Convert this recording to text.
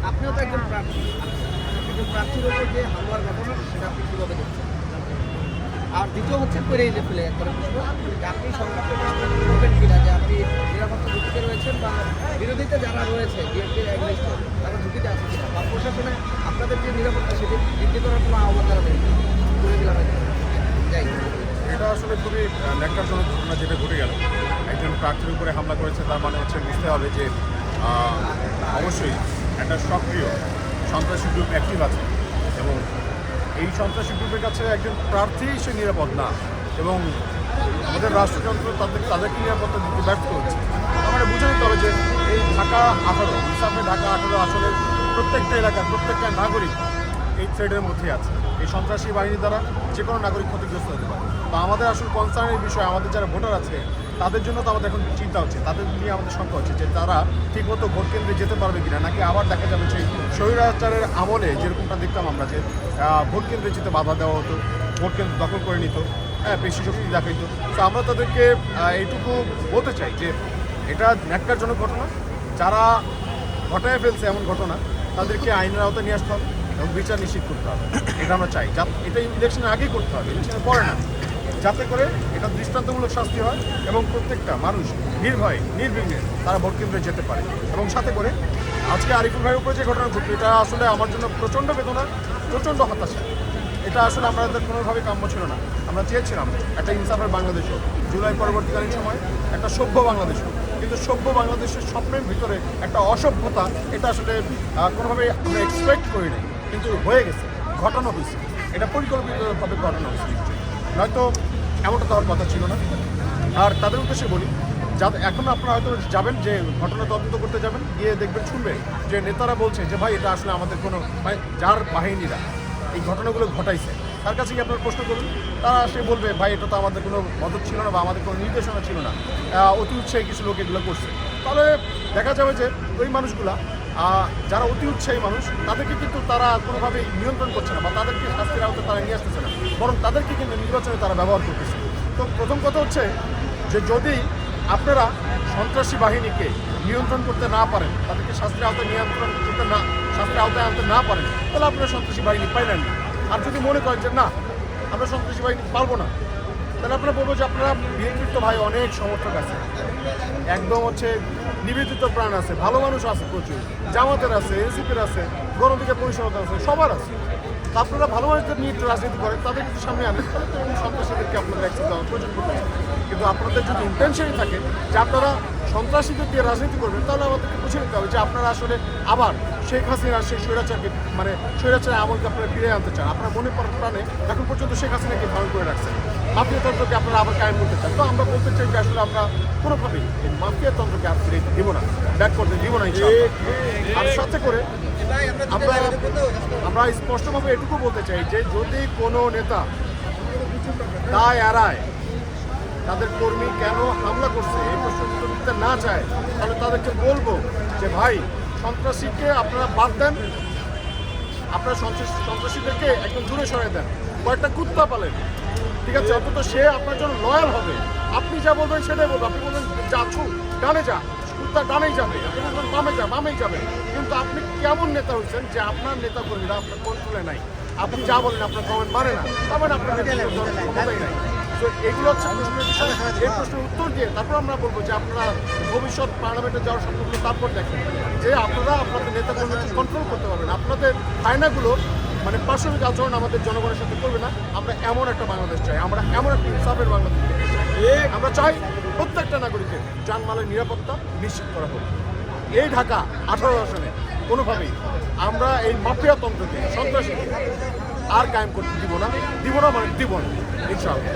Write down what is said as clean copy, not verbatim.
আপনিও তো একজন প্রার্থী, একজন প্রার্থীর উপর যে হামলার ঘটনা সেটা আপনি কীভাবে দেখছেন? আর দ্বিতীয় হচ্ছে পেরেই যে ফেলে একবারে প্রশ্ন, যে আপনি সংক্ষিপ্ত করবেন কিনা যে আপনি নিরাপত্তা ঝুঁকিতে রয়েছেন বা বিরোধীতে যারা রয়েছে বিএনপির অ্যাগনিস্টে তারা ঝুঁকিতে আছে কিনা, বা প্রশাসনে আপনাদের যে নিরাপত্তা সেটি বৃদ্ধি করার কোনো আহ্বান জানাবেন করে দিলাম। যাই এটা আসলে খুবই ন্যাক্কারজনক ঘটনা যেটা ঘটে গেল। একজন প্রার্থীর উপরে হামলা করেছে, তার মানে হচ্ছে বুঝতে হবে যে অবশ্যই একটা সক্রিয় সন্ত্রাসী গ্রুপ অ্যাক্টিভ আছে এবং এই সন্ত্রাসী গ্রুপের কাছে একজন প্রার্থী সে নিরাপদ না এবং আমাদের রাষ্ট্রযন্ত্র তাদেরকে নিরাপত্তা দিতে ব্যর্থ হচ্ছে। আমরা বুঝে নিতে হবে যে এই ঢাকা 18 হিসাবে ঢাকা 18 আসলে প্রত্যেকটা এলাকার প্রত্যেকটা নাগরিক এই থ্রেডের মধ্যে আছে। এই সন্ত্রাসী বাহিনী দ্বারা যে কোনো নাগরিক ক্ষতিগ্রস্ত হতে পারে। তো আমাদের আসলে কনসার্নের বিষয় আমাদের যারা ভোটার আছে তাদের জন্য তো আমাদের এখন চিন্তা হচ্ছে, তাদের নিয়ে আমাদের শঙ্কা হচ্ছে যে তারা ঠিকমতো ভোট কেন্দ্রে যেতে পারবে কিনা, নাকি আবার দেখা যাবে সেই স্বৈরাচারের আমলে যেরকমটা দেখতাম আমরা যে ভোট কেন্দ্রে যেতে বাধা দেওয়া হতো, ভোট কেন্দ্র দখল করে নিত, পেশি শক্তি দেখাইত। তো আমরা তাদেরকে এইটুকু বলতে চাই যে এটা ন্যাক্কারজনক ঘটনা, যারা ঘটায় ফেলছে এমন ঘটনা তাদেরকে আইনের আওতায় নিয়ে আসতে হবে এবং বিচার নিশ্চিত করতে হবে। এটা আমরা চাই, এটা ইলেকশনের আগেই করতে হবে, ইলেকশনের পরে না, যাতে করে এটা দৃষ্টান্তমূলক শাস্তি হয় এবং প্রত্যেকটা মানুষ নির্ভয়ে নির্বিঘ্নে তারা ভোট কেন্দ্রে যেতে পারে। এবং সাথে করে আজকে আরিফুল ভাইয়ের উপরে যে ঘটনা ঘটলো এটা আসলে আমার জন্য প্রচণ্ড বেদনা, প্রচণ্ড হতাশা। এটা আসলে আমাদের কোনোভাবেই কাম্য ছিল না। আমরা চেয়েছিলাম একটা ইনসাফের বাংলাদেশ হোক, জুলাই পরবর্তীকালীন সময় একটা সভ্য বাংলাদেশ হোক, কিন্তু সভ্য বাংলাদেশের স্বপ্নের ভিতরে একটা অসভ্যতা, এটা আসলে কোনোভাবেই আমরা এক্সপেক্ট করি নাই, কিন্তু হয়ে গেছে, ঘটানো হয়েছে, এটা পরিকল্পিতভাবে ঘটানো হয়েছে। নয়তো এমনটা তো হওয়ার কথা ছিল না। আর তাদের উদ্দেশ্যে বলি, যাতে এখন আপনারা হয়তো যাবেন যে ঘটনা তদন্ত করতে যাবেন, গিয়ে দেখবেন শুনবেন যে নেতারা বলছে যে ভাই এটা আসলে আমাদের কোনো মানে যার বাহিনীরা এই ঘটনাগুলো ঘটাইছে তার কাছে গিয়ে আপনার প্রশ্ন করুন, তারা সে বলবে ভাই এটা তো আমাদের কোনো মদত ছিল না বা আমাদের কোনো নির্দেশনা ছিল না, অতি উৎসাহী কিছু লোক এগুলো করছে। তাহলে দেখা যাবে যে ওই মানুষগুলা যারা অতি উৎসাহী মানুষ তাদেরকে কিন্তু তারা কোনোভাবেই নিয়ন্ত্রণ করছে না বা তাদেরকে শাস্তির আওতায় তারা নিয়ে আসতেছে না, বরং তাদেরকে কিন্তু নির্বাচনে তারা ব্যবহার করতেছে। তো প্রথম কথা হচ্ছে যে যদি আপনারা সন্ত্রাসী বাহিনীকে নিয়ন্ত্রণ করতে না পারেন, তাদেরকে শাস্তির আওতায় নিয়ন্ত্রণ করতে না, শাস্তির আওতায় আনতে না পারেন, তাহলে আপনারা সন্ত্রাসী বাহিনী পাইলেন না। আর যদি মনে করেন যে না আমরা সন্ত্রাসী বাহিনী পারবো না, তাহলে আপনারা বলবো যে আপনারা বিএনপির তো ভাই অনেক সমর্থক আছে, একদম হচ্ছে নিবেদিত প্রাণ আছে, ভালো মানুষ আছে প্রচুর, জামাতের আছে, এনসিপির আছে, গণঅধিকার পরিষদের আছে, সবার আছে। তা আপনারা ভালো মানুষদের নিয়ে একটু রাজনীতি করেন, তাদের কিন্তু সামনে আনেন, তাহলে তো সন্ত্রাসীদেরকে আপনাদের অ্যাক্সেস দেওয়ার প্রয়োজন পড়বে। কিন্তু আপনাদের যদি ইন্টেনশনই থাকে যে আপনারা সন্ত্রাসীদের দিয়ে রাজনীতি করবেন, তাহলে আমাদেরকে বুঝে নিতে হবে যে আপনারা আসলে আবার শেখ হাসিনার সেই স্বৈরাচারকে মানে স্বৈরাচারের আমলকে আপনারা ফিরে আনতে চান। আপনারা মনে প্রাণে এখন পর্যন্ত শেখ হাসিনাকে ধারণ করে রাখছেন, মাফিয়া তন্ত্রকে আপনারা আবার কায়েম করতে চান। তো আমরা বলতে চাই যে আসলে আমরা কোনোভাবেই এই মাফিয়া তন্ত্রকে আর ফিরে দিব না, ব্যাক করতে দিব না। আর সাথে করে আমরা স্পষ্টভাবে এটুকু বলতে চাই যে যদি কোনো নেতা দায় এড়ায়, তাদের কর্মী কেন হামলা করছে এই প্রশ্ন উত্তর দিতে না চায়, তাহলে তাদেরকে বলবো যে ভাই সন্ত্রাসীকে আপনারা বাদ দেন, আপনারা সন্ত্রাসীদেরকে একদম দূরে সরাই দেন, কয়েকটা কুত্তা পালেন, ঠিক আছে, অন্তত সে আপনার জন্য লয়াল হবে। আপনি যা বলবেন সেটাই বলবেন, আপনি বলবেন যা ডানে যা, কুত্তা ডানেই যাবে, আপনি বলবেন বামে যা, বামেই যাবে। কিন্তু আপনি কেমন নেতা হয়েছেন যে আপনার নেতা কর্মীরা আপনার কন্ট্রোলে নাই, আপনি যা বলেন আপনার কমেন্ট মানে না, তার মানে আপনার ক্ষমতাই নাই। তো এগুলো হচ্ছে প্রশ্নের বিষয়। এই প্রশ্নের উত্তর দিয়ে তারপর আমরা বলবো যে আপনারা ভবিষ্যৎ পার্লামেন্টে যাওয়ার স্বপ্নগুলো তারপর দেখেন যে আপনারা আপনাদের নেতা কর্মীদের কন্ট্রোল করতে পারবেন, আপনাদের আয়নাগুলো মানে পার্শ্ববিক আচরণ আমাদের জনগণের সাথে করবে না। আমরা এমন একটা বাংলাদেশ চাই, আমরা এমন একটা ইনসাফের বাংলাদেশ চাই। আমরা চাই প্রত্যেকটা নাগরিকের জানমালের নিরাপত্তা নিশ্চিত করা হোক। এই ঢাকা 18 আসনে কোনোভাবেই আমরা এই মাফিয়া তন্ত্রকে, সন্ত্রাসীকে আর কায়েম করতে দিব না মানে দিব না, ইনশাআল্লাহ।